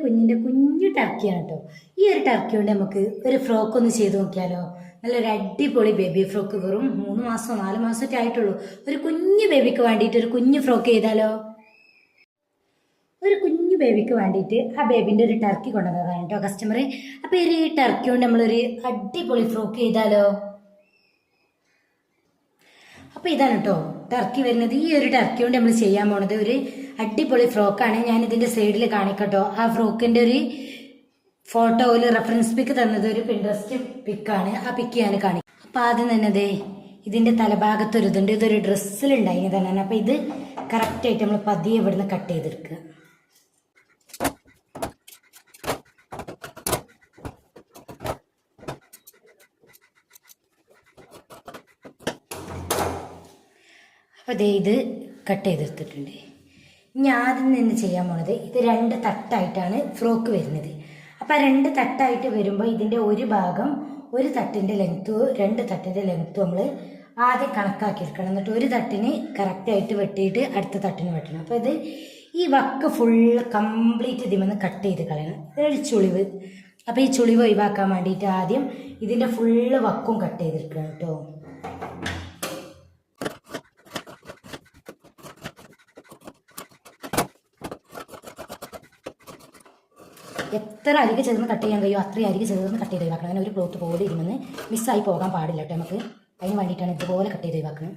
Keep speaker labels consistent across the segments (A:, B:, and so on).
A: കുഞ്ഞിൻ്റെ കുഞ്ഞു ടർക്കിയാണ് കേട്ടോ. ഈ ഒരു ടർക്കി കൊണ്ട് നമുക്ക് ഒരു ഫ്രോക്ക് ഒന്ന് ചെയ്ത് നോക്കിയാലോ? നല്ലൊരു അടിപൊളി ബേബി ഫ്രോക്ക്, വെറും 3 മാസമോ 4 മാസമൊക്കെ ആയിട്ടുള്ളൂ. ഒരു കുഞ്ഞു ബേബിക്ക് വേണ്ടിയിട്ട് ഒരു കുഞ്ഞു ഫ്രോക്ക് ചെയ്താലോ? ഒരു കുഞ്ഞു ബേബിക്ക് വേണ്ടിയിട്ട് ആ ബേബിൻ്റെ ഒരു ടർക്കി കൊണ്ടുവന്നതാണ് കേട്ടോ കസ്റ്റമർ. അപ്പോൾ ഈ ടർക്കി കൊണ്ട് നമ്മളൊരു അടിപൊളി ഫ്രോക്ക് ചെയ്താലോ? അപ്പോൾ ഇതാണ് കേട്ടോ ടർക്കി വരുന്നത്. ഈ ഒരു ടർക്കി കൊണ്ട് നമ്മൾ ചെയ്യാൻ പോണത് ഒരു അടിപൊളി ഫ്രോക്കാണ്. ഞാൻ ഇതിൻ്റെ സൈഡിൽ കാണിക്കട്ടോ. ആ ഫ്രോക്കിൻ്റെ ഒരു ഫോട്ടോ, ഒരു റെഫറൻസ് പിക്ക് തന്നത് ഒരു പിൻട്രസ്റ്റ് പിക്കാണ്. ആ പിക്ക് ഞാൻ കാണിക്കും. അപ്പോൾ ആദ്യം തന്നെ ഇതിൻ്റെ തലഭാഗത്തൊരു ഇതുണ്ട്. ഇതൊരു ഡ്രസ്സിലുണ്ടായി തന്നെ. അപ്പോൾ ഇത് കറക്റ്റായിട്ട് നമ്മൾ പതിയെ ഇവിടുന്ന് കട്ട് ചെയ്തെടുക്കുക. അപ്പോൾ ഇത് കട്ട് ചെയ്തെടുത്തിട്ടുണ്ട്. ഇനി ആദ്യം തന്നെ ചെയ്യാൻ പോണത്, ഇത് 2 തട്ടായിട്ടാണ് ഫ്രോക്ക് വരുന്നത്. അപ്പോൾ 2 തട്ടായിട്ട് വരുമ്പോൾ ഇതിൻ്റെ ഒരു ഭാഗം, ഒരു തട്ടിൻ്റെ ലെങ്ത്തും 2 തട്ടിൻ്റെ ലെങ്ത്തും നമ്മൾ ആദ്യം കണക്കാക്കിയെടുക്കണം. എന്നിട്ട് ഒരു തട്ടിന് കറക്റ്റായിട്ട് വെട്ടിയിട്ട് അടുത്ത തട്ടിന് വെട്ടണം. അപ്പോൾ ഇത് ഈ വക്ക് ഫുള്ള് കംപ്ലീറ്റ് ഇതിമെന്ന് കട്ട് ചെയ്ത് കളയണം. ഇതൊരു ചുളിവ്. അപ്പോൾ ഈ ചുളിവ് ഒഴിവാക്കാൻ വേണ്ടിയിട്ട് ആദ്യം ഇതിൻ്റെ ഫുള്ള് വക്കും കട്ട് ചെയ്തെടുക്കണം കേട്ടോ. എത്ര അരികെ ചേർന്ന് കട്ട് ചെയ്യാൻ കഴിയുമോ അത്രയും അരികെ ചേർന്ന് കട്ട് ചെയ്ത് ഒഴിവാക്കണം. അങ്ങനെ ഒരു ക്ലോത്ത് പോലെ ഇരുന്ന് മിസ്സായി പോകാൻ പാടില്ല കേട്ടോ. നമുക്ക് അതിന് വേണ്ടിയിട്ടാണ് ഇതുപോലെ കട്ട് ചെയ്ത് ഒഴിവാക്കണം.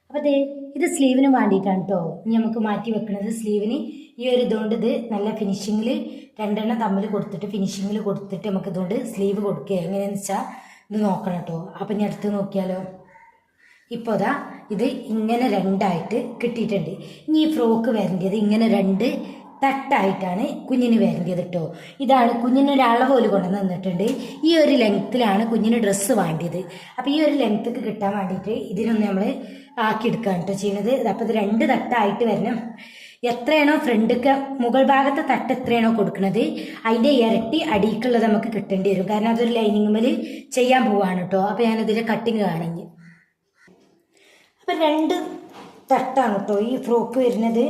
A: അപ്പോൾ ഇത് സ്ലീവിന് വേണ്ടിയിട്ടാണ് കേട്ടോ. ഇനി നമുക്ക് മാറ്റി വെക്കുന്നത് സ്ലീവിന് ഈ ഒരു ഇതുകൊണ്ട് ഇത് നല്ല ഫിനിഷിങ്ങിൽ 2 എണ്ണം തമ്മിൽ കൊടുത്തിട്ട് ഫിനിഷിങ്ങിൽ കൊടുത്തിട്ട് നമുക്ക് ഇതുകൊണ്ട് സ്ലീവ് കൊടുക്കുക. എങ്ങനെയാണെന്ന് വെച്ചാൽ ഇത് നോക്കണം കേട്ടോ. അപ്പം ഇനി അടുത്ത് നോക്കിയാലോ? ഇപ്പോൾ ഇത് ഇങ്ങനെ 2ആയിട്ട് കിട്ടിയിട്ടുണ്ട്. ഇനി ഈ ഫ്രോക്ക് വരേണ്ടത് ഇങ്ങനെ 2 തട്ടായിട്ടാണ് കുഞ്ഞിന് വരേണ്ടത് കേട്ടോ. ഇതാണ് കുഞ്ഞിനൊരു അളവ് പോലും കൊണ്ടുവന്ന് തന്നിട്ടുണ്ട്. ഈ ഒരു ലെങ്ത്തിലാണ് കുഞ്ഞിന് ഡ്രസ്സ് വേണ്ടിയത്. അപ്പോൾ ഈ ഒരു ലെങ്ത്ക്ക് കിട്ടാൻ വേണ്ടിയിട്ട് ഇതിനൊന്ന് നമ്മൾ ആക്കിയെടുക്കുകയാണ് കേട്ടോ ചെയ്യുന്നത്. അപ്പോൾ ഇത് 2 തട്ടായിട്ട് വരണം. എത്രയാണോ ഫ്രണ്ടൊക്കെ മുകൾ ഭാഗത്തെ തട്ട് എത്രയാണോ കൊടുക്കുന്നത് അതിൻ്റെ ഇരട്ടി അടിക്കുള്ളത് നമുക്ക് കിട്ടേണ്ടി വരും. കാരണം അതൊരു ലൈനിങ് മേൽ ചെയ്യാൻ പോവാണ് കേട്ടോ. അപ്പോൾ ഞാനതിൻ്റെ കട്ടിങ് കാണിഞ്ഞ്. അപ്പം 2 തട്ടാണ് കേട്ടോ ഈ ഫ്രോക്ക് വരുന്നത്.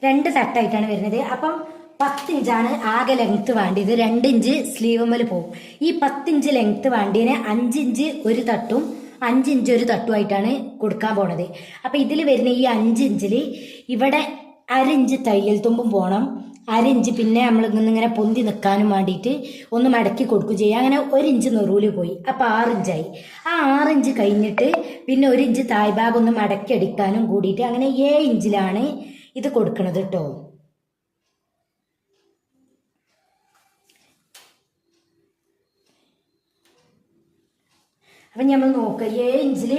A: 2 തട്ടായിട്ടാണ് വരുന്നത്. അപ്പം 10 ഇഞ്ചാണ് ആകെ ലെങ്ത്ത് വേണ്ടിയത്. 2 ഇഞ്ച് സ്ലീവ് മേൽ പോകും. ഈ 10 ഇഞ്ച് ലെങ്ത്ത് വേണ്ടിയതിന് 5 ഇഞ്ച് ഒരു തട്ടും 5 ഇഞ്ച് ഒരു തട്ടുമായിട്ടാണ് കൊടുക്കാൻ പോണത്. അപ്പം ഇതിൽ വരുന്ന ഈ 5 ഇഞ്ചിൽ ഇവിടെ 1/2 ഇഞ്ച് തയ്യൽ തുമ്പും പോകണം. 1/2 ഇഞ്ച് പിന്നെ നമ്മൾ ഇങ്ങനെ പൊന്തി നിൽക്കാനും വേണ്ടിയിട്ട് ഒന്ന് മടക്കി കൊടുക്കുകയും ചെയ്യുക. അങ്ങനെ 1 ഇഞ്ച് നെറൂല് പോയി. അപ്പോൾ 6 ഇഞ്ചായി. ആ 6 ഇഞ്ച് കഴിഞ്ഞിട്ട് പിന്നെ 1 ഇഞ്ച് തായ്ഭാഗം ഒന്ന് മടക്കി അടിക്കാനും കൂടിയിട്ട് അങ്ങനെ 7 ഇഞ്ചിലാണ് ഇത് കൊടുക്കുന്നത് കേട്ടോ. അപ്പം നമ്മൾ നോക്കുക, 7 ഇഞ്ചിൽ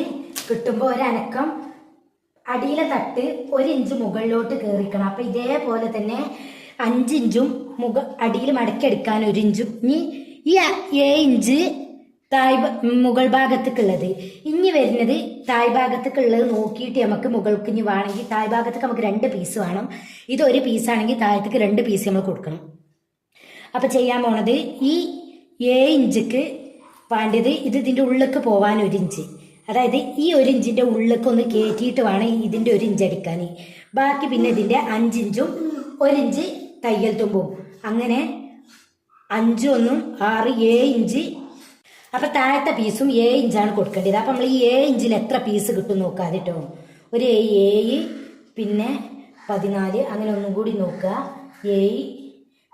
A: കിട്ടുമ്പോൾ ഒരനക്കം അടിയിലെ തട്ട് 1 ഇഞ്ച് മുകളിലോട്ട് കയറിക്കണം. അപ്പം ഇതേപോലെ തന്നെ 5 ഇഞ്ചും അടിയിൽ മടക്കിയെടുക്കാൻ 1 ഇഞ്ചും. ഇനി ഈ 7 ഇഞ്ച് മുകൾ ഭാഗത്തേക്കുള്ളത്. ഇനി വരുന്നത് തായ്ഭാഗത്തേക്കുള്ളത് നോക്കിയിട്ട് നമുക്ക് മുകൾക്ക് ഇനി വേണമെങ്കിൽ തായ്ഭാഗത്തേക്ക് നമുക്ക് 2 പീസ് വേണം. ഇത് 1 പീസാണെങ്കിൽ താഴത്തേക്ക് 2 പീസ് നമ്മൾ കൊടുക്കണം. അപ്പം ചെയ്യാൻ പോണത് ഈ 7 ഇഞ്ചിക്ക് വേണ്ടത് ഇതിൻ്റെ ഉള്ളിലേക്ക് പോവാൻ 1 ഇഞ്ച്. അതായത് ഈ 1 ഇഞ്ചിൻ്റെ ഉള്ളിലേക്ക് ഒന്ന് കയറ്റിയിട്ട് വേണം ഇതിൻ്റെ 1 ഇഞ്ച് അടിക്കാൻ. ബാക്കി പിന്നെ ഇതിൻ്റെ 5 ഇഞ്ചും 1 ഇഞ്ച് തയ്യൽ തുമ്പും. അങ്ങനെ 5 1 6 7 ഇഞ്ച്. അപ്പം താഴത്തെ പീസും 7 ഇഞ്ചാണ് കൊടുക്കേണ്ടത്. അപ്പം നമ്മൾ ഈ 7 ഇഞ്ചിൽ എത്ര പീസ് കിട്ടും നോക്കാതെ കേട്ടോ. ഒരു 7 പിന്നെ 14 അങ്ങനെ ഒന്നും കൂടി നോക്കുക. 7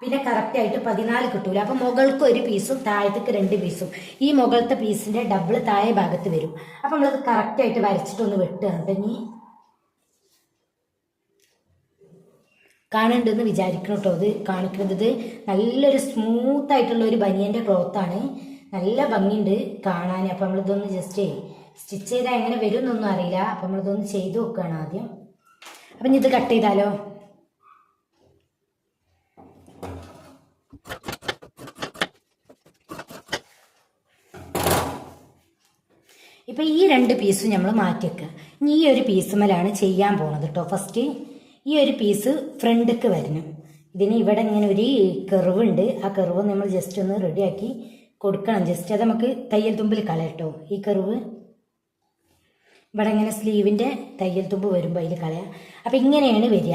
A: പിന്നെ കറക്റ്റായിട്ട് 14 കിട്ടൂല. അപ്പം മുകൾക്ക് 1 പീസും താഴത്തേക്ക് 2 പീസും. ഈ മുകളത്തെ പീസിൻ്റെ ഡബിൾ താഴെ ഭാഗത്ത് വരും. അപ്പം നമ്മളത് കറക്റ്റായിട്ട് വരച്ചിട്ടൊന്ന് വെട്ടുകയാണ് കേട്ടോ. ഇനി കാണുന്നുണ്ടെന്ന് വിചാരിക്കണം കേട്ടോ. ഇത് കാണിക്കുന്നത് നല്ലൊരു സ്മൂത്തായിട്ടുള്ള ഒരു ബനിയൻ്റെ ക്ലോത്താണ്. നല്ല ഭംഗിയുണ്ട് കാണാൻ. അപ്പം നമ്മളിതൊന്ന് ജസ്റ്റ് സ്റ്റിച്ച് ചെയ്താൽ എങ്ങനെ വരും എന്നൊന്നും അറിയില്ല. അപ്പം നമ്മളിതൊന്ന് ചെയ്ത് നോക്കുകയാണ് ആദ്യം. അപ്പം ഇത് കട്ട് ചെയ്താലോ? ഇപ്പം ഈ 2 പീസും നമ്മൾ മാറ്റി വെക്കുക. ഇനി ഈ ഒരു പീസുമലാണ് ചെയ്യാൻ പോണത് കേട്ടോ. ഫസ്റ്റ് ഈ ഒരു പീസ് ഫ്രണ്ടിക്ക് വരണം. ഇതിന് ഇവിടെ ഇങ്ങനെ ഒരു കർവ് ഉണ്ട്. ആ കർവ് നമ്മൾ ജസ്റ്റ് ഒന്ന് റെഡിയാക്കി കൊടുക്കണം. ജസ്റ്റ് അത് നമുക്ക് തയ്യൽ തുമ്പിൽ കളയട്ടോ ഈ കർവ്. ഇവിടെ ഇങ്ങനെ സ്ലീവിൻ്റെ തയ്യൽ തുമ്പ് വരുമ്പോൾ അതിൽ കളയാം. അപ്പം ഇങ്ങനെയാണ് വരിക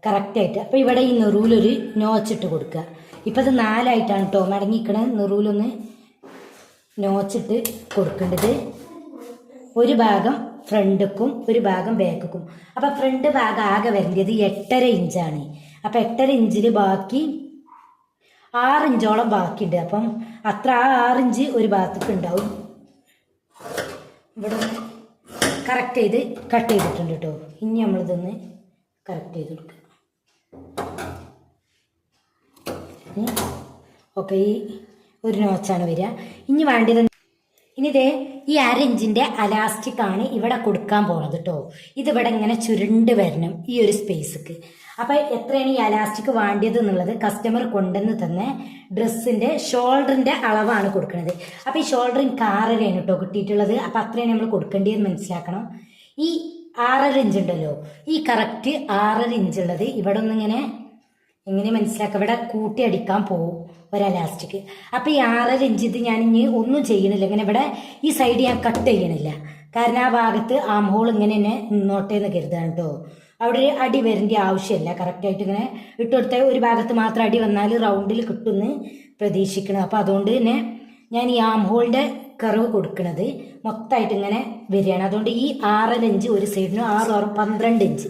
A: കറക്റ്റായിട്ട്. അപ്പോൾ ഇവിടെ ഈ നെറൂലൊരു നോച്ചിട്ട് കൊടുക്കുക. ഇപ്പം അത് 4ആയിട്ടാണ് കേട്ടോ മടങ്ങിക്കണത്. നെറൂലൊന്ന് നോച്ചിട്ട് കൊടുക്കേണ്ടത്. ഒരു ഭാഗം ഫ്രണ്ടിക്കും ഒരു ഭാഗം ബാക്കിക്കും. അപ്പം ഫ്രണ്ട് ഭാഗം ആകെ വരേണ്ടത് 8.5 ഇഞ്ചാണ്. അപ്പം 8.5 ഇഞ്ചിൽ ബാക്കി 6 ഇഞ്ചോളം ബാക്കിയുണ്ട്. അപ്പം അത്ര ആ 6 ഇഞ്ച് ഒരു ഭാഗത്തേക്ക് ഉണ്ടാവും. ഇവിടെ ഒന്ന് കറക്റ്റ് ചെയ്ത് കട്ട് ചെയ്തിട്ടുണ്ട് കേട്ടോ. ഇനി നമ്മളിതൊന്ന് കറക്റ്റ് ചെയ്ത് കൊടുക്കുക. ഓക്കെ, ഈ ഒരു നോച്ചാണ് വരിക. ഇനി വേണ്ടത് ഇനി ഇതേ ഈ 1/2 ഇഞ്ചിൻ്റെ അലാസ്റ്റിക് ആണ് ഇവിടെ കൊടുക്കാൻ പോണത് കേട്ടോ. ഇതിവിടെ ഇങ്ങനെ ചുരുണ്ട് വരണം ഈ ഒരു സ്പേസിക്ക്. അപ്പം എത്രയാണ് ഈ അലാസ്റ്റിക് വേണ്ടിയത് എന്നുള്ളത് കസ്റ്റമർ കൊണ്ടുവന്ന് തന്നെ ഡ്രസ്സിൻ്റെ ഷോൾഡറിൻ്റെ അളവാണ് കൊടുക്കുന്നത്. അപ്പം ഈ ഷോൾഡർ എനിക്ക് 6.5 കേട്ടോ കിട്ടിയിട്ടുള്ളത്. അപ്പം അത്രയാണ് നമ്മൾ കൊടുക്കേണ്ടതെന്ന് മനസ്സിലാക്കണം. ഈ 6.5 ഇഞ്ച് ഉണ്ടല്ലോ, ഈ കറക്റ്റ് 6.5 ഇഞ്ചുള്ളത് ഇവിടെ ഒന്നിങ്ങനെ എങ്ങനെ മനസ്സിലാക്കുക, ഇവിടെ കൂട്ടി അടിക്കാൻ പോവും ഒരു അലാസ്റ്റിക്. അപ്പം ഈ 6.5 ഇഞ്ച് ഇത് ഞാൻ ഇനി ഒന്നും ചെയ്യണില്ല. ഇങ്ങനെ ഇവിടെ ഈ സൈഡ് ഞാൻ കട്ട് ചെയ്യണില്ല. കാരണം ആ ഭാഗത്ത് ആം ഹോൾ ഇങ്ങനെ തന്നെ നിന്നോട്ടെ എന്ന് കരുതാണ് കേട്ടോ. അവിടെ ഒരു അടി വരേണ്ട ആവശ്യമില്ല. കറക്റ്റായിട്ട് ഇങ്ങനെ ഇട്ടുകൊടുത്ത ഒരു ഭാഗത്ത് മാത്രം അടി വന്നാൽ റൗണ്ടിൽ കിട്ടുമെന്ന് പ്രതീക്ഷിക്കണം. അപ്പം അതുകൊണ്ട് തന്നെ ഞാൻ ഈ ആം ഹോളിൻ്റെ കർവ് കൊടുക്കുന്നത് മൊത്തമായിട്ട് ഇങ്ങനെ വരികയാണ്. അതുകൊണ്ട് ഈ 6.5 ഇഞ്ച് ഒരു സൈഡിനും 6 12 ഇഞ്ച്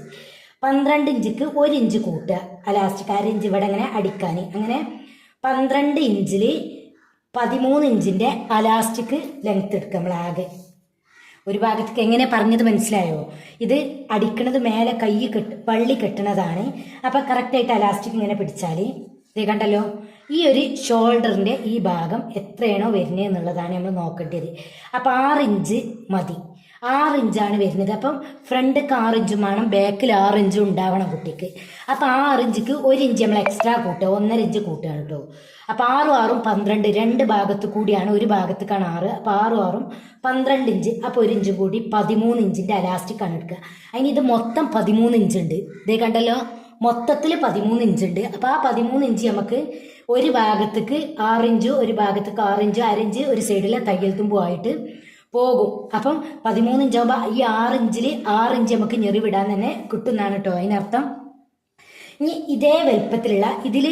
A: 12 ഇഞ്ചിക്ക് 1 ഇഞ്ച് കൂട്ടുക അലാസ്റ്റിക്. 1/2 ഇഞ്ച് ഇവിടെ ഇങ്ങനെ അടിക്കാൻ. അങ്ങനെ 12 ഇഞ്ചിൽ 13 ഇഞ്ചിൻ്റെ അലാസ്റ്റിക് ലെങ്ത് എടുക്കുക നമ്മൾ ആകെ. ഒരു ഭാഗത്തേക്ക് എങ്ങനെ പറഞ്ഞത് മനസ്സിലായോ? ഇത് അടിക്കണത് മേലെ കൈ പള്ളി കെട്ടണതാണ്. അപ്പം കറക്റ്റായിട്ട് അലാസ്റ്റിക് ഇങ്ങനെ പിടിച്ചാൽ ഇത് കണ്ടല്ലോ, ഈ ഒരു ഷോൾഡറിൻ്റെ ഈ ഭാഗം എത്രയാണോ വരുന്നത് എന്നുള്ളതാണ് നമ്മൾ നോക്കേണ്ടത്. അപ്പം 6 ഇഞ്ച് മതി. 6 ഇഞ്ചാണ് വരുന്നത്. അപ്പം ഫ്രണ്ടിക്ക് 6 ഇഞ്ചും വേണം, ബാക്കിൽ 6 ഇഞ്ചും ഉണ്ടാവണം കുട്ടിക്ക്. അപ്പം 6 ഇഞ്ചിക്ക് 1 ഇഞ്ച് നമ്മൾ എക്സ്ട്രാ കൂട്ടുക, 1.5 ഇഞ്ച് കൂട്ടുകയാണ് കേട്ടോ. അപ്പം 6 6 12 രണ്ട് ഭാഗത്ത് കൂടിയാണ്, ഒരു ഭാഗത്തേക്കാണ് 6. അപ്പം 6 6 12 ഇഞ്ച്. അപ്പോൾ 1 ഇഞ്ച് കൂടി 13 ഇഞ്ചിൻ്റെ അലാസ്റ്റിക്കാണ് എടുക്കുക. അതിന് ഇത് മൊത്തം 13 ഇഞ്ചുണ്ട്. ഇതേ കണ്ടല്ലോ, മൊത്തത്തിൽ 13 ഇഞ്ചുണ്ട്. അപ്പോൾ ആ 13 ഇഞ്ച് നമുക്ക് ഒരു ഭാഗത്തേക്ക് 6 ഇഞ്ച്, ഒരു ഭാഗത്തേക്ക് 6 ഇഞ്ച്, 1/2 ഇഞ്ച് ഒരു സൈഡിലെ തയ്യൽ തുമ്പുമായിട്ട് പോകും. അപ്പം 13 ഇഞ്ചാകുമ്പോൾ ഈ 6 ഇഞ്ചിൽ 6 ഇഞ്ച് നമുക്ക് ഞെറിവിടാൻ തന്നെ കിട്ടുന്നതാണ് കേട്ടോ അതിനർത്ഥം. ഇനി ഇതേ വലുപ്പത്തിലുള്ള ഇതിൽ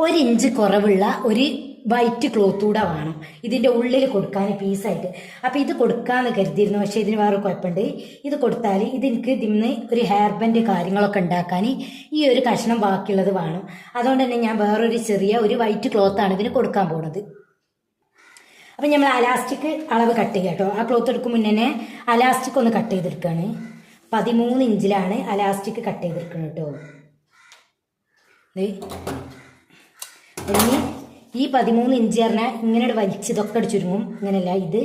A: 1 ഇഞ്ച് കുറവുള്ള ഒരു വൈറ്റ് ക്ലോത്ത് കൂടെ വേണം ഇതിൻ്റെ ഉള്ളിൽ കൊടുക്കാൻ പീസായിട്ട്. അപ്പം ഇത് കൊടുക്കാമെന്ന് കരുതിയിരുന്നു. പക്ഷേ ഇതിന് വേറെ കുഴപ്പമുണ്ട്. ഇത് കൊടുത്താൽ ഇതെനിക്ക് ഇതിന്ന് ഒരു ഹെയർ ബാൻഡ് കാര്യങ്ങളൊക്കെ ഉണ്ടാക്കാൻ ഈ ഒരു കഷ്ണം ബാക്കിയുള്ളത് വേണം. അതുകൊണ്ട് തന്നെ ഞാൻ വേറൊരു ചെറിയ ഒരു വൈറ്റ് ക്ലോത്താണ് ഇതിന് കൊടുക്കാൻ പോകുന്നത്. അപ്പം നമ്മൾ അലാസ്റ്റിക് അളവ് കട്ട് ചെയ്യുക കേട്ടോ. ആ ക്ലോത്ത് എടുക്കും മുന്നേ അലാസ്റ്റിക് ഒന്ന് കട്ട് ചെയ്തെടുക്കുകയാണ്. 13 ഇഞ്ചിലാണ് അലാസ്റ്റിക് കട്ട് ചെയ്തെടുക്കുന്നത് കേട്ടോ. ഇനി ഈ 13 ഇഞ്ച് പറഞ്ഞാൽ ഇങ്ങനെ വലിച്ച് ഇതൊക്കെ ചുരുങ്ങും. ഇങ്ങനെയല്ല, ഇത്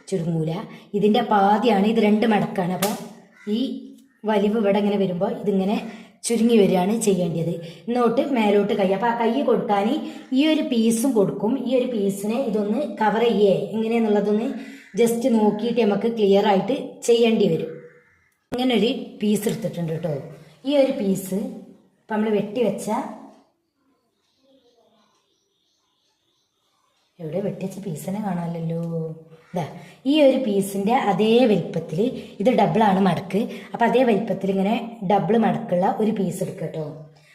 A: ചുരുങ്ങൂല. ഇതിൻ്റെ പാതിയാണ്, ഇത് 2 മടക്കാണ്. അപ്പോൾ ഈ വലിവ് ഇവിടെ ഇങ്ങനെ വരുമ്പോൾ ഇതിങ്ങനെ ചുരുങ്ങി വരികയാണ് ചെയ്യേണ്ടത്. ഇന്നോട്ട് മേലോട്ട് കൈ. അപ്പോൾ ആ കൈ കൊടുക്കാൻ ഈ ഒരു പീസും കൊടുക്കും. ഈ ഒരു പീസിനെ ഇതൊന്ന് കവർ ചെയ്യേ എങ്ങനെയെന്നുള്ളതൊന്ന് ജസ്റ്റ് നോക്കിയിട്ട് നമുക്ക് ക്ലിയർ ആയിട്ട് ചെയ്യേണ്ടി വരും. ഇങ്ങനെ ഒരു പീസ് എടുത്തിട്ടുണ്ട് കേട്ടോ. ഈ ഒരു പീസ് ഇപ്പം നമ്മൾ വെട്ടിവെച്ച എവിടെ വെട്ടിവെച്ച പീസിനെ കാണാമല്ലോ. ഇതാ ഈ ഒരു പീസിൻ്റെ അതേ വലിപ്പത്തിൽ ഇത് ഡബിളാണ് മടക്ക്. അപ്പം അതേ വലിപ്പത്തിൽ ഇങ്ങനെ ഡബിൾ മടക്കുള്ള ഒരു പീസ് എടുക്കുക കേട്ടോ.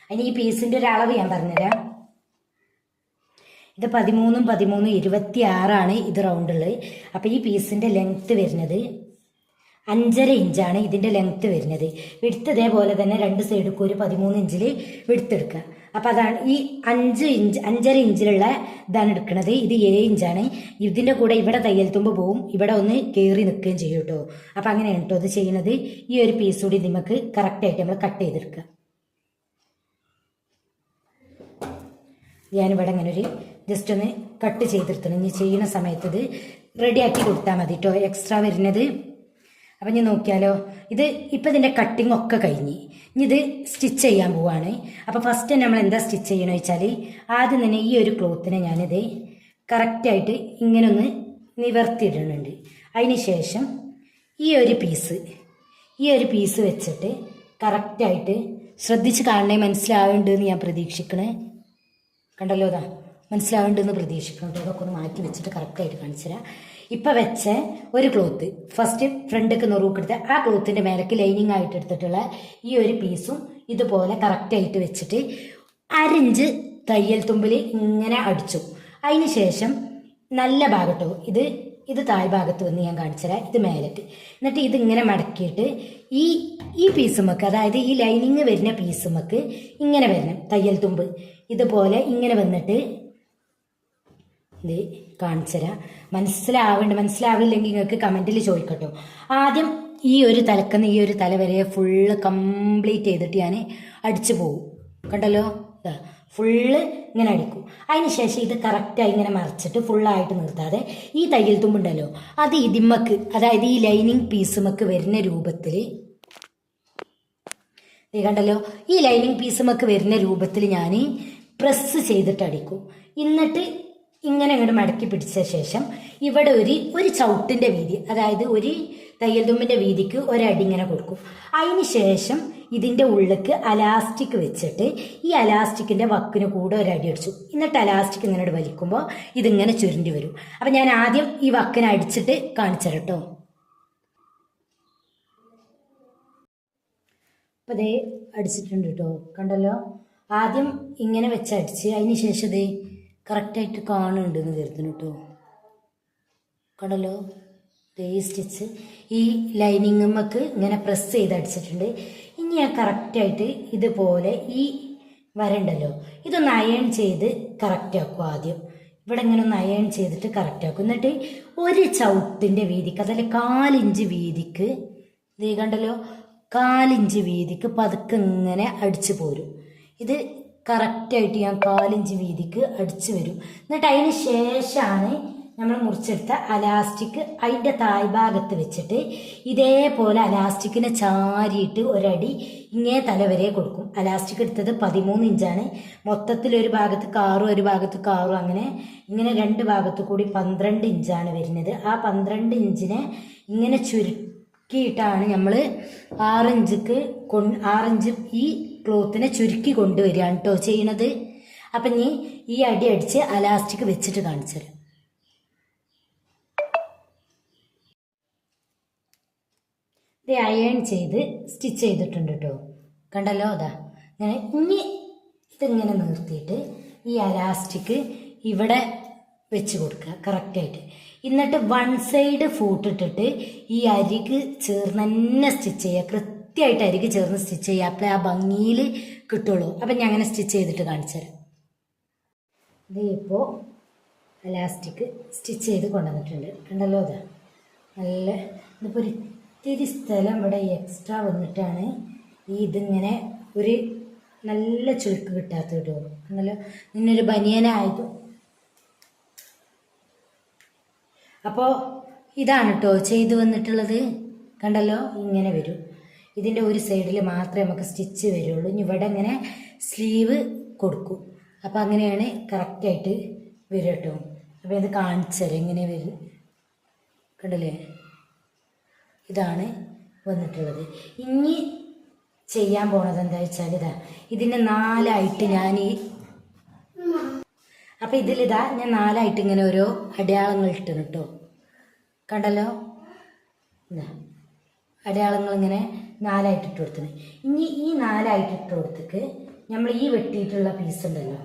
A: അതിന് ഈ പീസിൻ്റെ ഒരു അളവ് ഞാൻ പറഞ്ഞുതരാം. ഇത് 13 13 26 ഇത് റൗണ്ടുള്ളത്. അപ്പം ഈ പീസിൻ്റെ ലെങ്ത്ത് വരുന്നത് 5.5 ഇഞ്ചാണ് ഇതിൻ്റെ ലെങ്ത്ത് വരുന്നത്. വിടുത്ത് ഇതേപോലെ തന്നെ 2 സൈഡിലേക്ക് ഒരു 13 ഇഞ്ചിൽ വിടുത്തെടുക്കുക. അപ്പം അതാണ് ഈ 5 ഇഞ്ച് 5.5 ഇഞ്ചിലുള്ള ഇതാണ് എടുക്കുന്നത്. ഇത് 7 ഇഞ്ചാണ്. ഇതിൻ്റെ കൂടെ ഇവിടെ തയ്യൽ തുമ്പ് പോവും, ഇവിടെ ഒന്ന് കയറി നിൽക്കുകയും ചെയ്യും കേട്ടോ. അപ്പം അങ്ങനെയാണ് കേട്ടോ അത് ചെയ്യുന്നത്. ഈ ഒരു പീസ് കൂടി നമുക്ക് കറക്റ്റായിട്ട് നമ്മൾ കട്ട് ചെയ്തെടുക്കുക. ഞാനിവിടെ അങ്ങനെ ഒരു ജസ്റ്റ് ഒന്ന് കട്ട് ചെയ്തെടുത്തണം. ഇനി ചെയ്യുന്ന സമയത്ത് ഇത് റെഡിയാക്കി കൊടുത്താൽ മതി കേട്ടോ, എക്സ്ട്രാ വരുന്നത്. അപ്പം ഞാൻ നോക്കിയാലോ, ഇത് ഇപ്പം ഇതിൻ്റെ കട്ടിങ് ഒക്കെ കഴിഞ്ഞ് ഇനി ഇത് സ്റ്റിച്ച് ചെയ്യാൻ പോവാണ്. അപ്പോൾ ഫസ്റ്റ് നമ്മൾ എന്താ സ്റ്റിച്ച് ചെയ്യണമെന്ന് വെച്ചാൽ ആദ്യം തന്നെ ഈ ഒരു ക്ലോത്തിനെ ഞാനിത് കറക്റ്റായിട്ട് ഇങ്ങനെ ഒന്ന് നിവർത്തിയിടുന്നുണ്ട്. അതിന് ശേഷം ഈ ഒരു പീസ് വെച്ചിട്ട് കറക്റ്റായിട്ട് ശ്രദ്ധിച്ച് കാണണേ, മനസ്സിലാവുന്നുണ്ടെന്ന് ഞാൻ പ്രതീക്ഷിക്കണേ. കണ്ടല്ലോ, ഇതാ മനസ്സിലാവുന്നുണ്ടെന്ന് പ്രതീക്ഷിക്കണം. ഇതൊക്കെ ഒന്ന് മാറ്റി വെച്ചിട്ട് കറക്റ്റായിട്ട് കാണിച്ചു തരാം. ഇപ്പം വെച്ച ഒരു ക്ലോത്ത് ഫസ്റ്റ് ഫ്രണ്ടിക്ക് നുറുക്കെടുത്ത് ആ ക്ലോത്തിൻ്റെ മേലേക്ക് ലൈനിങ് ആയിട്ട് എടുത്തിട്ടുള്ള ഈ ഒരു പീസും ഇതുപോലെ കറക്റ്റായിട്ട് വെച്ചിട്ട് അരിഞ്ച് തയ്യൽ തുമ്പിൽ ഇങ്ങനെ അടിച്ചു. അതിന് ശേഷം നല്ല ഭാഗട്ടോ ഇത് താഴ് ഭാഗത്ത് വന്ന് ഞാൻ കാണിച്ചുതരാം, ഇത് മേലിട്ട്. എന്നിട്ട് ഇതിങ്ങനെ മടക്കിയിട്ട് ഈ പീസുമക്ക്, അതായത് ഈ ലൈനിങ് വരുന്ന പീസുമക്ക് ഇങ്ങനെ വരണം തയ്യൽ തുമ്പ് ഇതുപോലെ ഇങ്ങനെ വന്നിട്ട് ഇത് കാണിച്ചുതരാം. മനസ്സിലാവില്ലെങ്കിൽ നിങ്ങൾക്ക് കമൻറ്റിൽ ചോദിക്കട്ടോ. ആദ്യം ഈ ഒരു തലക്കുന്ന ഈ ഒരു തല വരെ ഫുള്ള് കംപ്ലീറ്റ് ചെയ്തിട്ട് ഞാൻ അടിച്ചു പോകും. കണ്ടല്ലോ, ഫുള്ള് ഇങ്ങനെ അടിക്കും. അതിന് ശേഷം ഇത് കറക്റ്റായി ഇങ്ങനെ മറിച്ചിട്ട് ഫുള്ളായിട്ട് നിർത്താതെ ഈ തയ്യൽ തുമ്പുണ്ടല്ലോ അത് ഇതിമ്മക്ക്, അതായത് ഈ ലൈനിങ് പീസുമക്ക് വരുന്ന രൂപത്തിൽ, കണ്ടല്ലോ ഈ ലൈനിങ് പീസുമക്ക് വരുന്ന രൂപത്തിൽ ഞാൻ പ്രസ് ചെയ്തിട്ട് അടിക്കും. എന്നിട്ട് ഇങ്ങനെ അങ്ങോട്ട് മടക്കി പിടിച്ച ശേഷം ഇവിടെ ഒരു ചവിട്ടിൻ്റെ വീതി, അതായത് ഒരു തയ്യൽ തുമ്പിൻ്റെ വീതിക്ക് ഒരടി ഇങ്ങനെ കൊടുക്കും. അതിന് ശേഷം ഇതിൻ്റെ ഉള്ളിലേക്ക് അലാസ്റ്റിക് വെച്ചിട്ട് ഈ അലാസ്റ്റിക്കിൻ്റെ വക്കിന് കൂടെ ഒരടി അടിച്ചു. എന്നിട്ട് അലാസ്റ്റിക് ഇങ്ങനെ വലിക്കുമ്പോൾ ഇതിങ്ങനെ ചുരുണ്ടി വരും. അപ്പം ഞാൻ ആദ്യം ഈ വക്കിനെ അടിച്ചിട്ട് കാണിച്ചു തരാം കേട്ടോ. അപ്പം ഇതേ അടിച്ചിട്ടുണ്ട് കേട്ടോ, കണ്ടല്ലോ. ആദ്യം ഇങ്ങനെ വെച്ചടിച്ച് അതിന് ശേഷം ഇത് കറക്റ്റായിട്ട് കാണുന്നുണ്ടെന്ന് കരുതുന്നു കേട്ടോ. കണ്ടല്ലോ, ഈ സ്റ്റിച്ച് ഈ ലൈനിങ്ങുമ്മക്ക് ഇങ്ങനെ പ്രസ് ചെയ്ത് അടിച്ചിട്ടുണ്ട്. ഇനി ഞാൻ കറക്റ്റായിട്ട് ഇതുപോലെ ഈ വരണ്ടല്ലോ ഇതൊന്ന് അയൺ ചെയ്ത് കറക്റ്റാക്കും. ആദ്യം ഇവിടെ ഇങ്ങനെ ഒന്ന് അയൺ ചെയ്തിട്ട് കറക്റ്റാക്കും. എന്നിട്ട് ഒരു ചവിട്ടിൻ്റെ വീതിക്ക്, അതല്ല 4 ഇഞ്ച് വീതിക്ക്, ഇത് കണ്ടല്ലോ 4 ഇഞ്ച് വീതിക്ക് പതുക്കെ ഇങ്ങനെ അടിച്ചു പോരും. ഇത് കറക്റ്റായിട്ട് ഞാൻ 4 ഇഞ്ച് വീതിക്ക് അടിച്ചു വരും. എന്നിട്ട് അതിന് ശേഷമാണ് നമ്മൾ മുറിച്ചെടുത്ത അലാസ്റ്റിക് അതിൻ്റെ താഴ്ഭാഗത്ത് വെച്ചിട്ട് ഇതേപോലെ അലാസ്റ്റിക്കിനെ ചാരിയിട്ട് ഒരടി ഇങ്ങേ തലവരെ കൊടുക്കും. അലാസ്റ്റിക് എടുത്തത് 13 ഇഞ്ചാണ്. മൊത്തത്തിൽ ഒരു ഭാഗത്ത് കാറും ഒരു ഭാഗത്ത് കാറും, അങ്ങനെ ഇങ്ങനെ 2 ഭാഗത്ത് കൂടി 12 ഇഞ്ചാണ് വരുന്നത്. ആ 12 ഇഞ്ചിനെ ഇങ്ങനെ ചുരുക്കിയിട്ടാണ് നമ്മൾ 6 ഇഞ്ച് ഈ ക്ലോത്തിനെ ചുരുക്കി കൊണ്ടുവരികയാണ് കേട്ടോ ചെയ്യണത്. അപ്പം ഇനി ഈ അടി അടിച്ച് അലാസ്റ്റിക് വെച്ചിട്ട് കാണിച്ചു തരാം. ഇത് അയൺ ചെയ്ത് സ്റ്റിച്ച് ചെയ്തിട്ടുണ്ട് കേട്ടോ, കണ്ടല്ലോ. അതാ ഇങ്ങനെ ഇനി ഇതിങ്ങനെ നിർത്തിയിട്ട് ഈ അലാസ്റ്റിക് ഇവിടെ വെച്ച് കൊടുക്കുക കറക്റ്റായിട്ട്. എന്നിട്ട് 1 സൈഡ് ഫൂട്ടിട്ടിട്ട് ഈ അരിക് ചേർന്ന് തന്നെ സ്റ്റിച്ച് ചെയ്യുക. കൃത്യമായിട്ട് അരിക് ചേർന്ന് സ്റ്റിച്ച് ചെയ്യുക, അപ്പോഴേ ആ ഭംഗിയിൽ കിട്ടുള്ളൂ. അപ്പം ഞാൻ അങ്ങനെ സ്റ്റിച്ച് ചെയ്തിട്ട് കാണിച്ചു തരാം. ഇത് ഇപ്പോൾ അലാസ്റ്റിക് സ്റ്റിച്ച് ചെയ്ത് കൊണ്ടുവന്നിട്ടുണ്ട്, കണ്ടല്ലോ. അതാ നല്ല ഇതിപ്പോൾ ഒത്തിരി സ്ഥലം ഇവിടെ എക്സ്ട്രാ വന്നിട്ടാണ് ഇതിങ്ങനെ ഒരു നല്ല ചുരുക്ക് കിട്ടാത്ത കേട്ടോ, കണ്ടല്ലോ. നിന്നൊരു ബനിയനായതും. അപ്പോൾ ഇതാണ് കേട്ടോ ചെയ്തു വന്നിട്ടുള്ളത്, കണ്ടല്ലോ. ഇങ്ങനെ വരും. ഇതിൻ്റെ ഒരു സൈഡിൽ മാത്രമേ നമുക്ക് സ്റ്റിച്ച് വരുള്ളൂ. ഇനി ഇവിടെ ഇങ്ങനെ സ്ലീവ് കൊടുക്കും. അപ്പോൾ അങ്ങനെയാണ് കറക്റ്റായിട്ട് വരും കേട്ടോ. അപ്പോൾ ഇത് കാണിച്ചു തരാം എങ്ങനെ വരും, കണ്ടല്ലേ. ഇതാണ് വന്നിട്ടുള്ളത്. ഇനി ചെയ്യാൻ പോണത് എന്താ വെച്ചാൽ ഇതാ ഇതിനെ 4ആയിട്ട് അപ്പം ഇതിലിതാ ഞാൻ 4ആയിട്ട് ഇങ്ങനെ ഓരോ അടയാളങ്ങൾ ഇട്ടു കേട്ടോ, കണ്ടല്ലോ. ഇതാ അടയാളങ്ങൾ ഇങ്ങനെ 4ആയിട്ട് ഇട്ട് കൊടുത്തത്. ഇനി ഈ 4ആയിട്ട് ഇട്ട് കൊടുത്തിട്ട് നമ്മൾ ഈ വെട്ടിയിട്ടുള്ള പീസ് ഉണ്ടല്ലോ,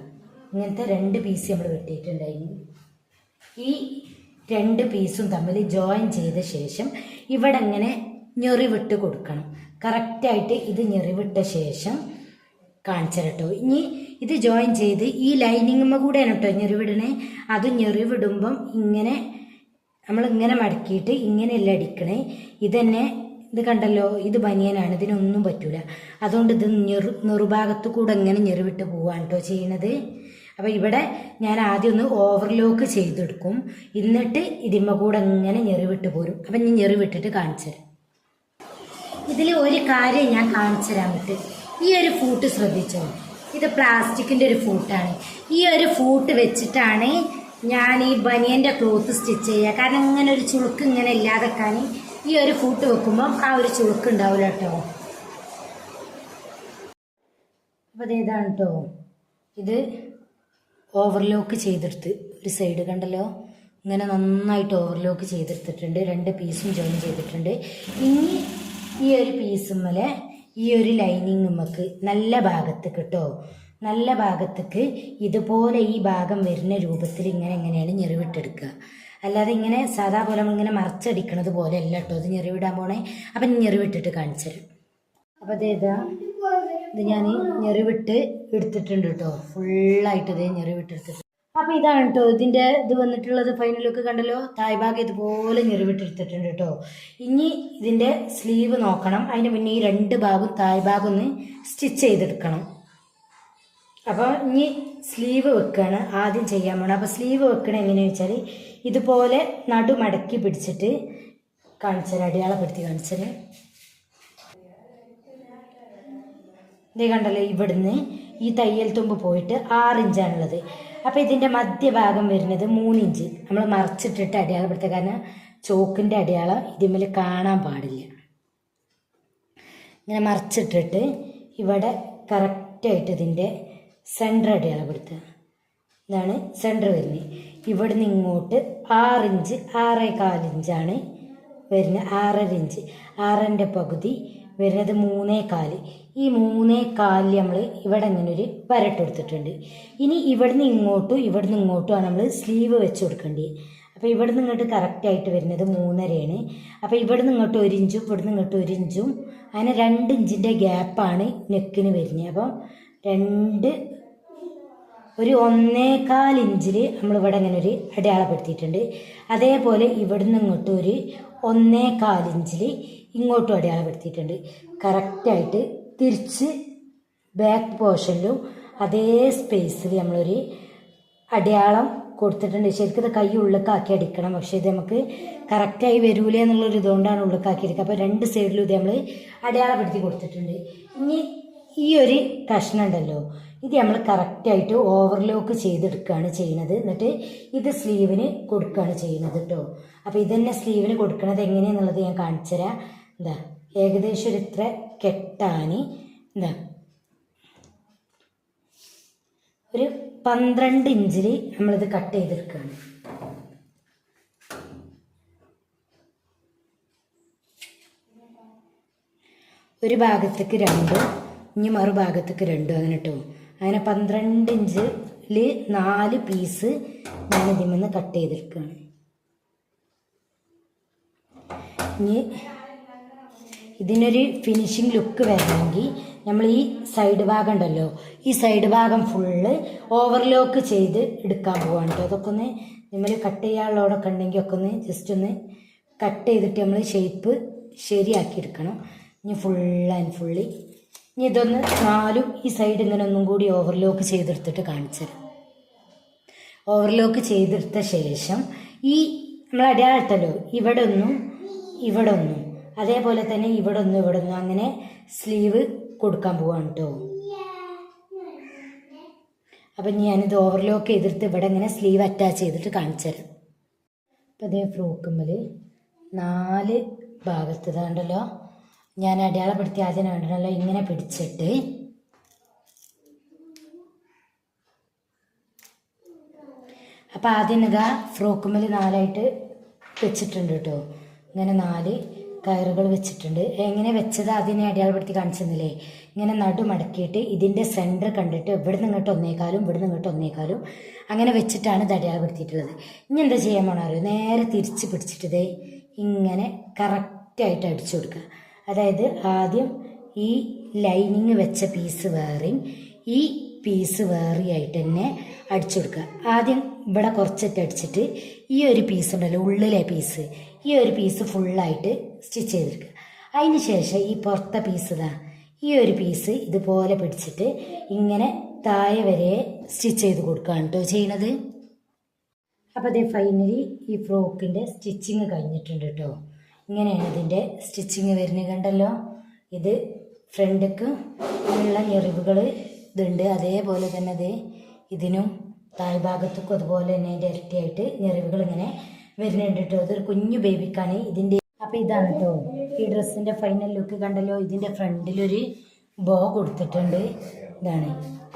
A: ഇങ്ങനത്തെ 2 പീസ് നമ്മൾ വെട്ടിയിട്ടുണ്ടായിരുന്നു. ഈ 2 പീസും തമ്മിൽ ജോയിൻ ചെയ്ത ശേഷം ഇവിടെ ഇങ്ങനെ ഞെറിവിട്ട് കൊടുക്കണം. കറക്റ്റായിട്ട് ഇത് ഞെറിവിട്ട ശേഷം കാണിച്ചു കേട്ടോ. ഇനി ഇത് ജോയിൻ ചെയ്ത് ഈ ലൈനിങ്ങുമ്മ കൂടെയാണ് കേട്ടോ ഞെറിവിടണേ. അത് ഞെറിവിടുമ്പം ഇങ്ങനെ നമ്മളിങ്ങനെ മടക്കിയിട്ട് ഇങ്ങനെയല്ല അടിക്കണേ. ഇതന്നെ ഇത് കണ്ടല്ലോ, ഇത് ബനിയനാണ്, ഇതിനൊന്നും പറ്റൂല. അതുകൊണ്ട് ഇത് നെറുഭാഗത്ത് കൂടെ ഇങ്ങനെ ഞെറിവിട്ട് പോവാണ് കേട്ടോ ചെയ്യണത്. അപ്പോൾ ഇവിടെ ഞാൻ ആദ്യം ഒന്ന് ഓവർലോക്ക് ചെയ്തെടുക്കും, എന്നിട്ട് ഇതിമ്മ കൂടെ ഇങ്ങനെ ഞെറിവിട്ട് പോരും. അപ്പം ഞാൻ ഞെറിവിട്ടിട്ട് കാണിച്ചു തരാം. ഇതിൽ ഒരു കാര്യം ഞാൻ കാണിച്ചു തരാൻ വിട്ട്, ഈ ഒരു ഫൂട്ട് ശ്രദ്ധിച്ചോ, ഇത് പ്ലാസ്റ്റിക്കിൻ്റെ ഒരു ഫൂട്ടാണ്. ഈ ഒരു ഫൂട്ട് വെച്ചിട്ടാണ് ഞാൻ ഈ ബനിയൻ്റെ ക്ലോത്ത് സ്റ്റിച്ച് ചെയ്യുക. കാരണം ഇങ്ങനെ ഒരു ചുളുക്ക് ഇങ്ങനെ ഇല്ലാതെക്കാൻ ഈ ഒരു ഫൂട്ട് വെക്കുമ്പം ആ ഒരു ചുളുക്ക് ഉണ്ടാവില്ല കേട്ടോ. അപ്പോൾ അതേതാണ് കേട്ടോ, ഇത് ഓവർലോക്ക് ചെയ്തെടുത്ത് ഒരു സൈഡ് കണ്ടല്ലോ, ഇങ്ങനെ നന്നായിട്ട് ഓവർലോക്ക് ചെയ്തെടുത്തിട്ടുണ്ട്. 2 പീസും ജോയിൻ ചെയ്തിട്ടുണ്ട്. ഇനി ഈ ഒരു പീസുമ്മലെ ഈ ഒരു ലൈനിങ് നമുക്ക് നല്ല ഭാഗത്ത് കേട്ടോ, നല്ല ഭാഗത്തേക്ക് ഇതുപോലെ ഈ ഭാഗം വരുന്ന രൂപത്തിൽ എങ്ങനെയാണ് ഞെറിവിട്ടെടുക്കുക. അല്ലാതെ ഇങ്ങനെ സാധാ പോലെ നമ്മളിങ്ങനെ മറച്ചടിക്കണത് പോലെ അല്ല കേട്ടോ ഇത് ഞെറിവിടാൻ പോണേ. അപ്പം ഞെറിവിട്ടിട്ട് കാണിച്ചു തരാം. അപ്പം ഇത് ഞാൻ ഞെറിവിട്ട് എടുത്തിട്ടുണ്ട് കേട്ടോ, ഫുള്ളായിട്ട് ഇത് ഞെറിവിട്ടെടുത്തിട്ടുണ്ട്. അപ്പം ഇതാണ് കേട്ടോ ഇതിൻ്റെ ഇത് വന്നിട്ടുള്ളത്. ഫൈനലൊക്കെ കണ്ടല്ലോ, തായ്ഭാഗം ഇതുപോലെ ഞെറിവിട്ടെടുത്തിട്ടുണ്ട് കേട്ടോ. ഇനി ഇതിൻ്റെ സ്ലീവ് നോക്കണം. അതിന് മുന്നേ ഈ 2 ഭാഗവും തായ്ഭാഗം ഒന്ന് സ്റ്റിച്ച് ചെയ്തെടുക്കണം. അപ്പോൾ ഇനി സ്ലീവ് വെക്കുകയാണ് ആദ്യം ചെയ്യാൻ പോകണം. അപ്പോൾ സ്ലീവ് വെക്കണ എങ്ങനെയാണെന്ന് വെച്ചാൽ ഇതുപോലെ നടു മടക്കി പിടിച്ചിട്ട് കാണിച്ചാൽ അടയാളപ്പെടുത്തി കാണിച്ചാൽ ഇതേ കണ്ടല്ലോ, ഇവിടുന്ന് ഈ തയ്യൽ തുമ്പ് പോയിട്ട് 6 ഇഞ്ചാണുള്ളത്. അപ്പോൾ ഇതിൻ്റെ മധ്യഭാഗം വരുന്നത് 3 ഇഞ്ച് നമ്മൾ മറച്ചിട്ടിട്ട് അടയാളപ്പെടുത്തുക. കാരണം ചോക്കിൻ്റെ അടയാളം ഇതിന്മേൽ കാണാൻ പാടില്ല. ഇങ്ങനെ മറച്ചിട്ടിട്ട് ഇവിടെ കറക്റ്റായിട്ട് ഇതിൻ്റെ സെൻറ്റർ അടയാളപ്പെടുത്തുക. ഇതാണ് സെൻറ്റർ വരുന്നത്. ഇവിടുന്ന് ഇങ്ങോട്ട് 6 ഇഞ്ച് 6.25 ഇഞ്ചാണ് വരുന്നത്. 6.5 ഇഞ്ച് 6ൻ്റെ പകുതി വരുന്നത് 3.25. ഈ 3.25 നമ്മൾ ഇവിടെ ഇങ്ങനെ ഒരു വരട്ടെടുത്തിട്ടുണ്ട്. ഇനി ഇവിടുന്ന് ഇങ്ങോട്ടുമാണ് നമ്മൾ സ്ലീവ് വെച്ച് കൊടുക്കേണ്ടത്. അപ്പോൾ ഇവിടുന്ന് ഇങ്ങോട്ട് കറക്റ്റായിട്ട് വരുന്നത് 3.5 അപ്പോൾ ഇവിടുന്ന് ഇങ്ങോട്ട് 1 ഇഞ്ചും ഇവിടുന്ന് ഇങ്ങോട്ട് 1 ഇഞ്ചും അങ്ങനെ 2 ഇഞ്ചിൻ്റെ ഗ്യാപ്പാണ് നെക്കിന് വരുന്നത്. അപ്പം 1.25 ഇഞ്ചിൽ നമ്മളിവിടെ ഇങ്ങനെ ഒരു അടയാളപ്പെടുത്തിയിട്ടുണ്ട്. അതേപോലെ ഇവിടുന്ന് ഇങ്ങോട്ട് 1.25 ഇഞ്ചിൽ ഇങ്ങോട്ടും അടയാളപ്പെടുത്തിയിട്ടുണ്ട്. കറക്റ്റായിട്ട് തിരിച്ച് ബാക്ക് പോർഷനിലും അതേ സ്പേസിൽ നമ്മളൊരു അടയാളം കൊടുത്തിട്ടുണ്ട്. ശരിക്കും ഇത് കൈ ഉള്ളിക്കാക്കി അടിക്കണം, പക്ഷേ ഇത് നമുക്ക് കറക്റ്റായി വരൂലേ എന്നുള്ളൊരു ഇതുകൊണ്ടാണ് ഉള്ളിക്കാക്കി എടുക്കുക. അപ്പോൾ 2 സൈഡിലും ഇത് നമ്മൾ അടയാളപ്പെടുത്തി കൊടുത്തിട്ടുണ്ട്. ഇനി ഈ ഒരു കഷ്ണം ഉണ്ടല്ലോ, ഇത് നമ്മൾ കറക്റ്റായിട്ട് ഓവർലോക്ക് ചെയ്തെടുക്കുകയാണ് ചെയ്യുന്നത്. എന്നിട്ട് ഇത് സ്ലീവിന് കൊടുക്കുകയാണ് ചെയ്യുന്നത് കേട്ടോ. അപ്പോൾ ഇതന്നെ സ്ലീവിന് കൊടുക്കണത് എങ്ങനെയാണെന്നുള്ളത് ഞാൻ കാണിച്ചു തരാം. എന്താ ഏകദേശം ഒരു ഇത്ര കെട്ടാൻ എന്താ ഒരു 12 ഇഞ്ചിൽ നമ്മളിത് കട്ട് ചെയ്തെടുക്കുകയാണ്. ഒരു ഭാഗത്തേക്ക് 2 ഇനി മറുഭാഗത്തേക്ക് 2 അങ്ങനെ കേട്ടോ. അങ്ങനെ 12 ഇഞ്ചിൽ 4 പീസ് ഞാൻ ഇതിൽ നിന്ന് കട്ട് ചെയ്തെടുക്കുകയാണ്. ഇനി ഇതിനൊരു ഫിനിഷിങ് ലുക്ക് വരണമെങ്കിൽ നമ്മൾ ഈ സൈഡ് ഭാഗം ഉണ്ടല്ലോ, ഈ സൈഡ് ഭാഗം ഫുള്ള് ഓവർലോക്ക് ചെയ്ത് എടുക്കാൻ പോവാണ് കേട്ടോ. അതൊക്കെ ഒന്ന് നമ്മൾ കട്ട് ചെയ്യാനുള്ളതൊക്കെ ഉണ്ടെങ്കിൽ ഒക്കെ ഒന്ന് ജസ്റ്റ് ഒന്ന് കട്ട് ചെയ്തിട്ട് നമ്മൾ ഷേപ്പ് ശരിയാക്കി എടുക്കണം. ഇനി ഫുള്ളി ഇനി ഇതൊന്ന് 4 ഈ സൈഡ് ഇങ്ങനെ ഒന്നും കൂടി ഓവർലോക്ക് ചെയ്തെടുത്തിട്ട് കാണിച്ചു തരാം. ഓവർലോക്ക് ചെയ്തെടുത്ത ശേഷം ഈ നമ്മൾ അടയാളം ഇട്ടല്ലോ, ഇവിടെ ഒന്നും അതേപോലെ തന്നെ ഇവിടെ ഒന്നും അങ്ങനെ സ്ലീവ് കൊടുക്കാൻ പോവാണ് കേട്ടോ. അപ്പം ഞാനിത് ഓവർലോക്ക് ചെയ്തെടുത്ത് ഇവിടെ ഇങ്ങനെ സ്ലീവ് അറ്റാച്ച് ചെയ്തിട്ട് കാണിച്ചു തരാം. അപ്പം അതേ ഫ്രോക്കുമ്മൽ 4 ഭാഗത്ത് ഇതാണ്ടല്ലോ, ഞാൻ അടയാളപ്പെടുത്തി ആദ്യം കണ്ടല്ലോ, ഇങ്ങനെ പിടിച്ചിട്ട് അപ്പം ആദ്യം ഇതാ ഫ്രോക്കുമ്മൽ 4ആയിട്ട് വെച്ചിട്ടുണ്ട് കേട്ടോ. ഇങ്ങനെ 4 കയറുകൾ വെച്ചിട്ടുണ്ട്. എങ്ങനെ വെച്ചത് അതിനെ അടയാളപ്പെടുത്തി കാണിച്ചെന്നില്ലേ. ഇങ്ങനെ നടു മടക്കിയിട്ട് ഇതിൻ്റെ സെൻറ്റർ കണ്ടിട്ട് ഇവിടുന്ന് ഇങ്ങോട്ട് 1.25 ഇവിടുന്ന് ഇങ്ങോട്ട് 1.25 അങ്ങനെ വെച്ചിട്ടാണ് ഇത് അടയാളപ്പെടുത്തിയിട്ടുള്ളത്. ഇനി എന്താ ചെയ്യാൻ പോകണം അറിയോ, നേരെ തിരിച്ച് പിടിച്ചിട്ട് ഇങ്ങനെ കറക്റ്റായിട്ട് അടിച്ചു കൊടുക്കുക. അതായത് ആദ്യം ഈ ലൈനിങ് വെച്ച പീസ് വേറെയും ഈ പീസ് വേറെയായിട്ട് തന്നെ അടിച്ചു കൊടുക്കുക. ആദ്യം ഇവിടെ കുറച്ചിട്ട് അടിച്ചിട്ട് ഈ ഒരു പീസ് ഉണ്ടല്ലോ ഉള്ളിലെ പീസ്, ഈ ഒരു പീസ് ഫുള്ളായിട്ട് സ്റ്റിച്ച് ചെയ്തെടുക്കുക. അതിന് ശേഷം ഈ പുറത്തെ പീസ് ഈ ഒരു പീസ് ഇതുപോലെ പിടിച്ചിട്ട് ഇങ്ങനെ താഴെ വരെ സ്റ്റിച്ച് ചെയ്ത് കൊടുക്കുകയാണ് കേട്ടോ ചെയ്യണത്. അപ്പോൾ അതേ ഫൈനലി ഈ ഫ്രോക്കിൻ്റെ സ്റ്റിച്ചിങ് കഴിഞ്ഞിട്ടുണ്ട് കേട്ടോ. ഇങ്ങനെയാണ് ഇതിൻ്റെ സ്റ്റിച്ചിങ് വരുന്നത് കണ്ടല്ലോ. ഇത് ഫ്രണ്ടിക്ക് ഉള്ള ഞെറിവുകൾ ഇതുണ്ട്, അതേപോലെ തന്നെ ഇതിനും താഴ്ഭാഗത്തേക്കും അതുപോലെ തന്നെ അതിൻ്റെ ഇരട്ടിയായിട്ട് ഞെറിവുകൾ ഇങ്ങനെ വരുന്നുണ്ട് കേട്ടോ. അതൊരു കുഞ്ഞു ബേബിക്കാണ് ഇതിൻ്റെ. അപ്പോൾ ഇതാണ് കേട്ടോ ഈ ഡ്രസ്സിൻ്റെ ഫൈനൽ ലുക്ക് കണ്ടല്ലോ. ഇതിൻ്റെ ഫ്രണ്ടിലൊരു ബോ കൊടുത്തിട്ടുണ്ട്. ഇതാണ്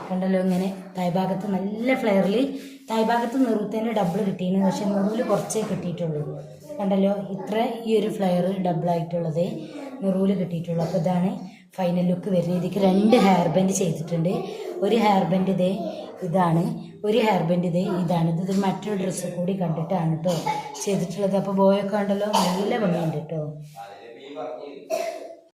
A: കണ്ടല്ലോ, ഇങ്ങനെ താഴ്ഭാഗത്ത് നല്ല ഫ്ലെയറിൽ തായ്ഭാഗത്ത് നിറുത്തേൻ്റെ ഡബിൾ കിട്ടിയിരുന്നു, പക്ഷെ നൂല് കുറച്ചേ കിട്ടിയിട്ടുള്ളൂ. കണ്ടല്ലോ, ഇത്ര ഈ ഒരു ഫ്ലെയർ ഡബിളായിട്ടുള്ളത് നൂല് കിട്ടിയിട്ടുള്ളൂ. അപ്പോൾ ഇതാണ് ഫൈനൽ ലുക്ക് വരുന്നത്. ഇതിക്ക് 2 ഹെയർ ബാൻഡ് ചെയ്തിട്ടുണ്ട്. ഒരു ഹെയർ ബാൻഡ് ഇതാണ്, ഒരു ഹെയർ ബാൻഡ് ഇതാണ്. ഇത് മറ്റൊരു ഡ്രസ്സ് കൂടി കണ്ടിട്ടാണ് കേട്ടോ ചെയ്തിട്ടുള്ളത്. അപ്പോൾ ബോയൊക്കെ ഉണ്ടല്ലോ നല്ല ഭംഗിയുണ്ട് കേട്ടോ.